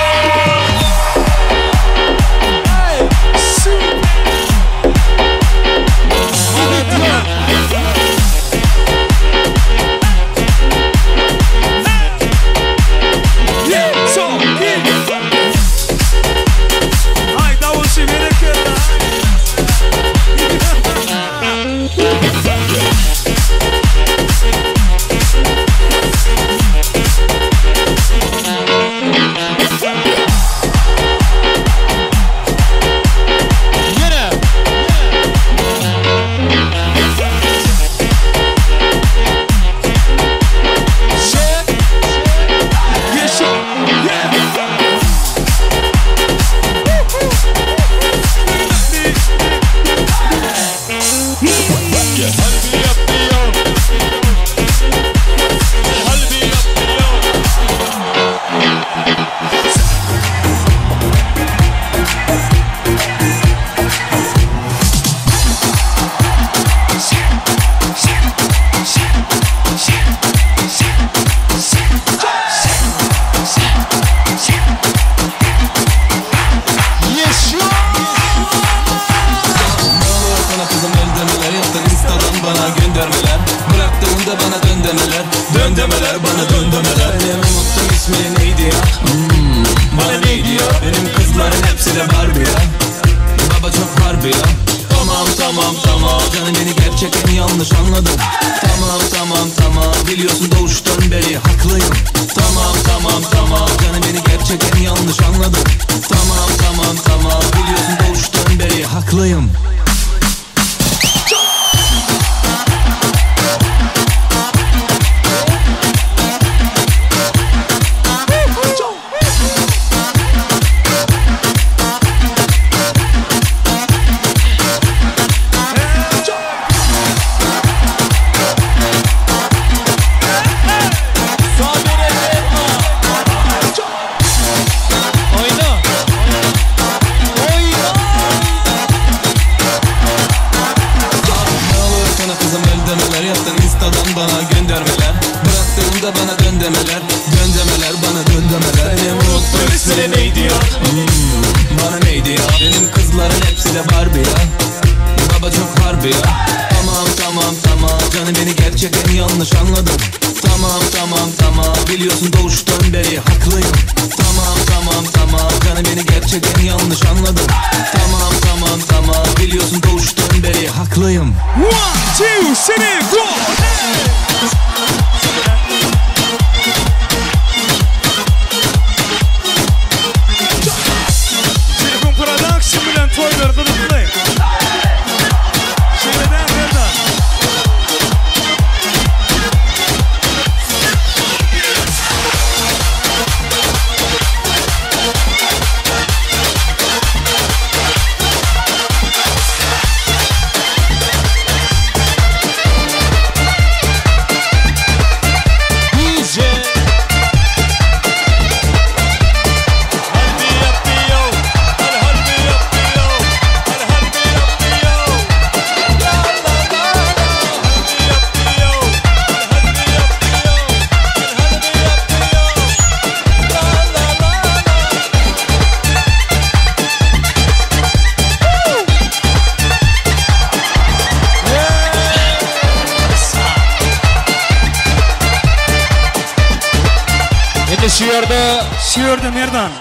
Indi şiyörde merdan.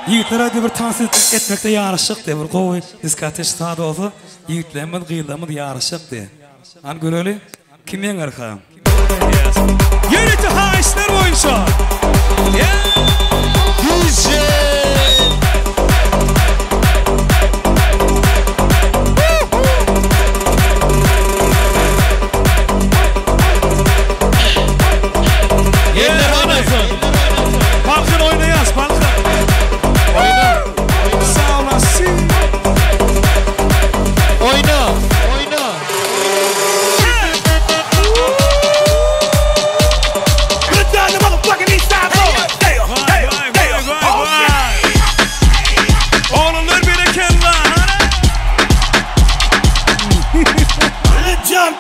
Yiğitler de bir tansit etmekte yarışık de bir kovu diskate stadı olsa yiğitlemez gıyılamız yarışık de. An göreli kim yenger ha? Yürütü ha işler boyunca. Yeller oynasın. Balkın oynayaz, balkın. Oyna. Sağ olasın. Oyna. Put down the motherfucking East Side Boys. Oğlumlar beni kella. Jump.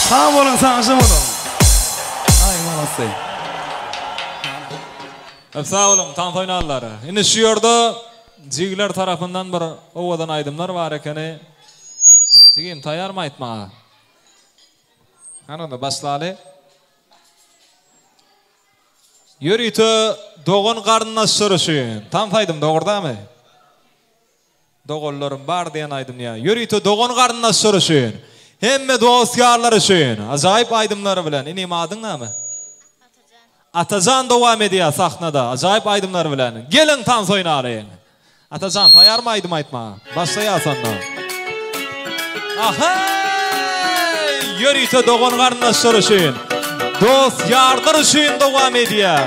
Sağ olun, sağ olun. Ay manası. Sağ olun, tant oynarları. Indi şu yerde Cigler tarafından bir ovadan aydımlar var ekeni. Cigim tayar mı aytmağa? Hanımda başlalı. Yürüytü doğun karnına için. Tam faydım doğurda mı? Doğullarım var diyen aydım ya. Yürüytü doğun karnına için. Hemme dostlarlar için. Acayip aydımları bilen. İnim adın ne mi? Atacan devam ediyor sahnada. Acayip aydımları bilen. Gelin tam oynarayın. Atacan tayar mı aydım aytma? Başlaya sonra. Aha! Yürüytü doğun karnına için. Dost yardır için devam ediyor.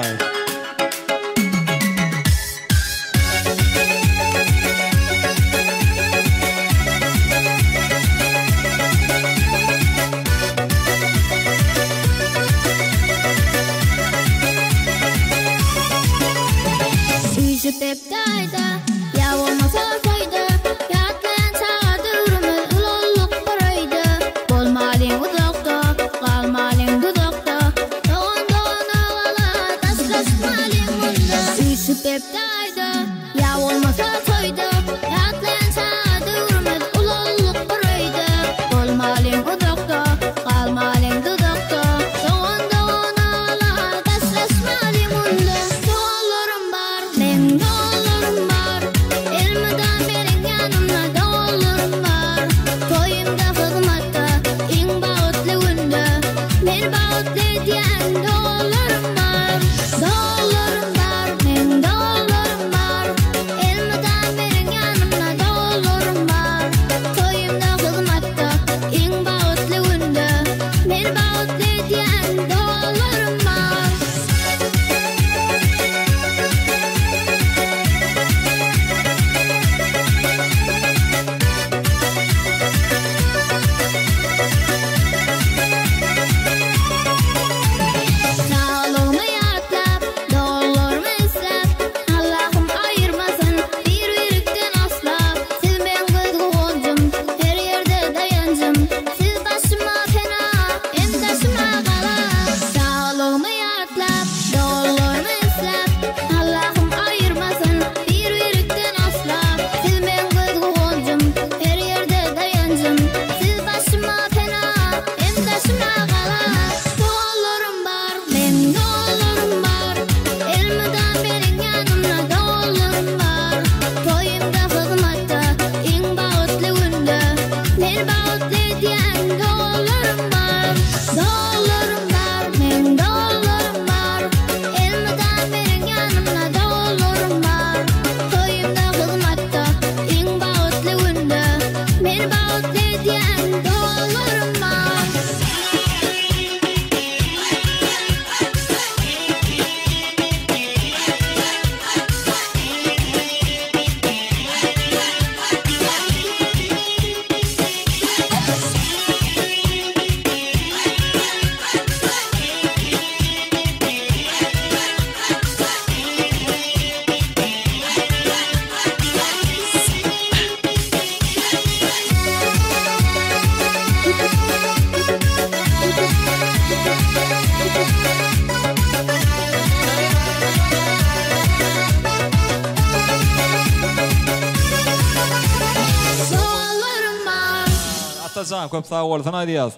Can, köp sağ bolsun aýdýas.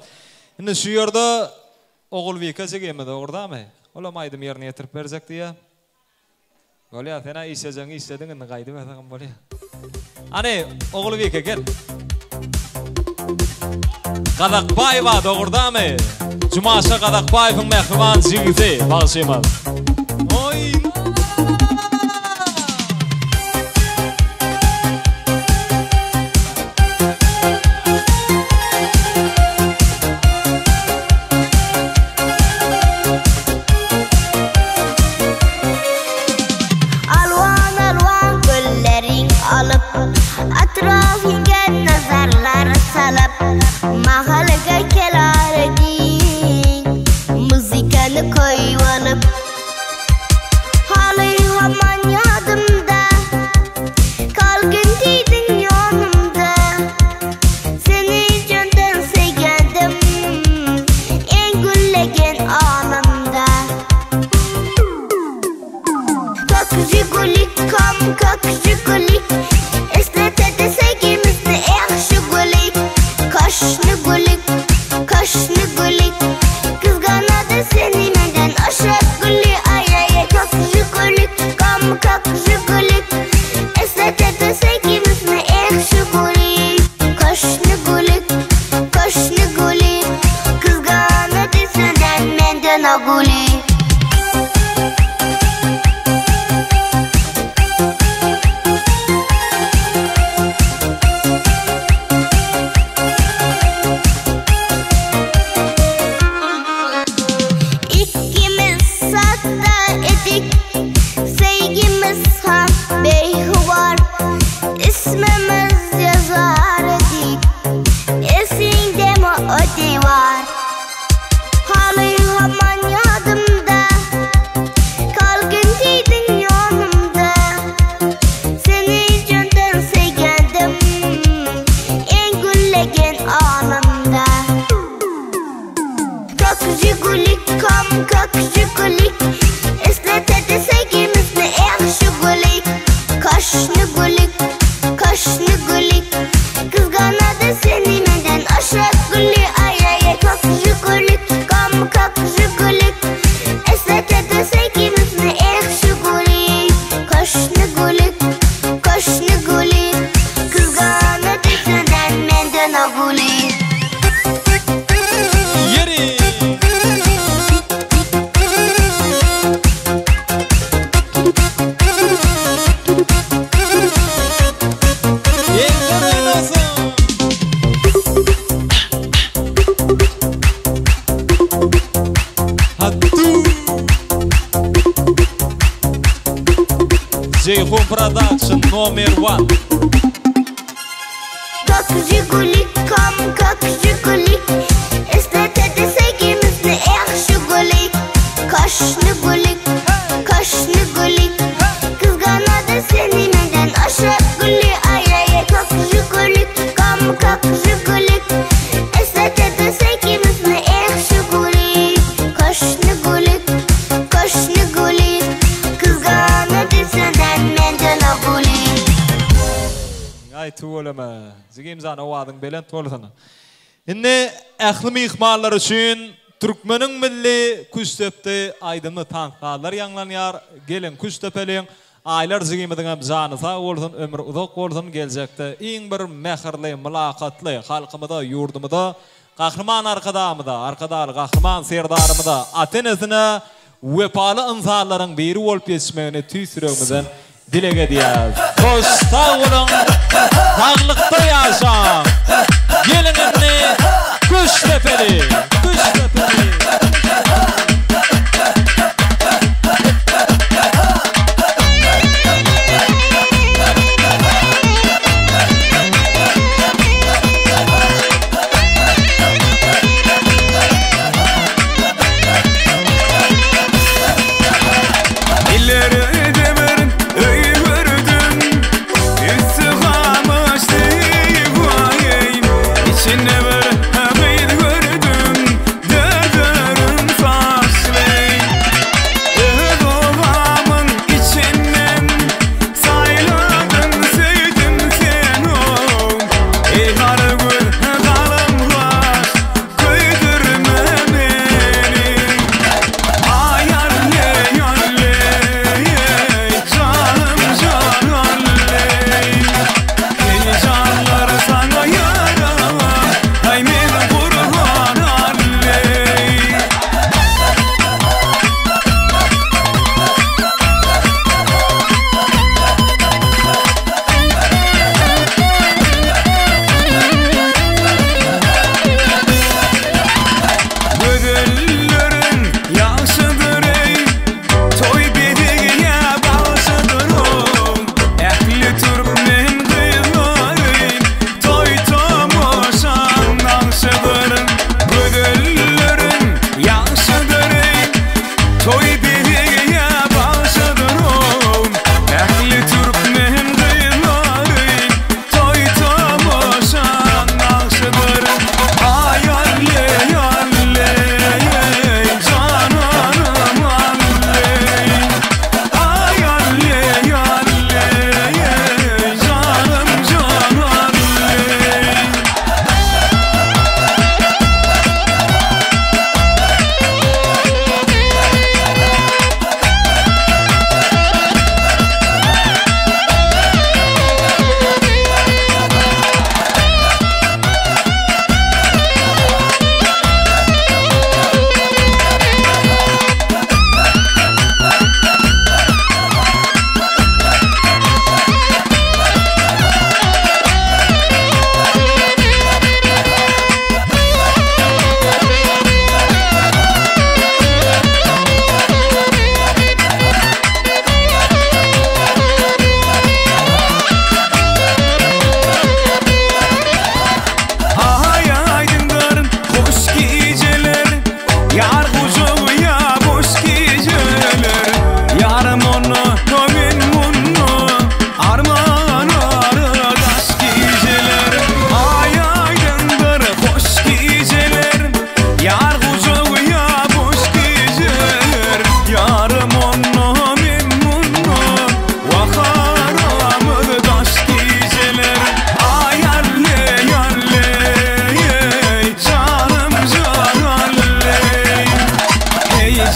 Indi şu ýerde ogul wekese gelmedi, ogurdamy? Olam aýdym ýerine ýetirip berjek diýe. Bolýa, sena işejeň işlediň indi gaýdy bersäň bolýa. Ani, ogul weke gel. Qadaqbaýewa ogurdamy? Jumaşa Qadaqbaýewiň mehriban jigiti bagşymaz. Oy! Atrafınga nazarlar salap mahalga kelarding muzikani koyup hali hamon yodimda qolgin deyding yonimda seni jondan sevgandim eng gullagan onamda ko'k jigulik ko'k jigulik eslatadi sevgimizni yaxshi gulik qo'shni gulik qizg'anadi seni mendan oshib guli ay ko'k jigulik ko'k jigulik eslatadi sevgimizni yaxshi gulik qo'shni gulik qizg'anadi sendan mendan gulik Ceyhun Production номер 1. Ko'k jigulik ko'k jigulik eslatadi sevgimizni yaxshi gulik qo'shni gulik qizg'anadi seni mendan oshib guli ay ko'k jigulik eslatadi sevgimizni yaxshi gulik qo'shni gulik qizg'anadi sendan mendan gulik Ay tuğulama. Zigimzan ovadıň belent bolsun. Indi ähli mihmanlar üçin Türkmenin milli küstepde aydymly tanqalar ýanglanýar. Gelin küstepeliň aýlar zigimidiň jany sag bolsun, ömür uzak bolsun geljekde iň bir mehirli, mülakatly halkymyda, ýurdumyda, gahrman arkadaly gahrman serdarymyda atenesine wepaly insanlaryň biri bolup ýetişmegine tüýsüregimizden dilege diýär. Hoş sag bolun, taglykda ýaşaň. Gelinini Kuştepeli. İçinde bir hamid gördüm.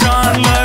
canlı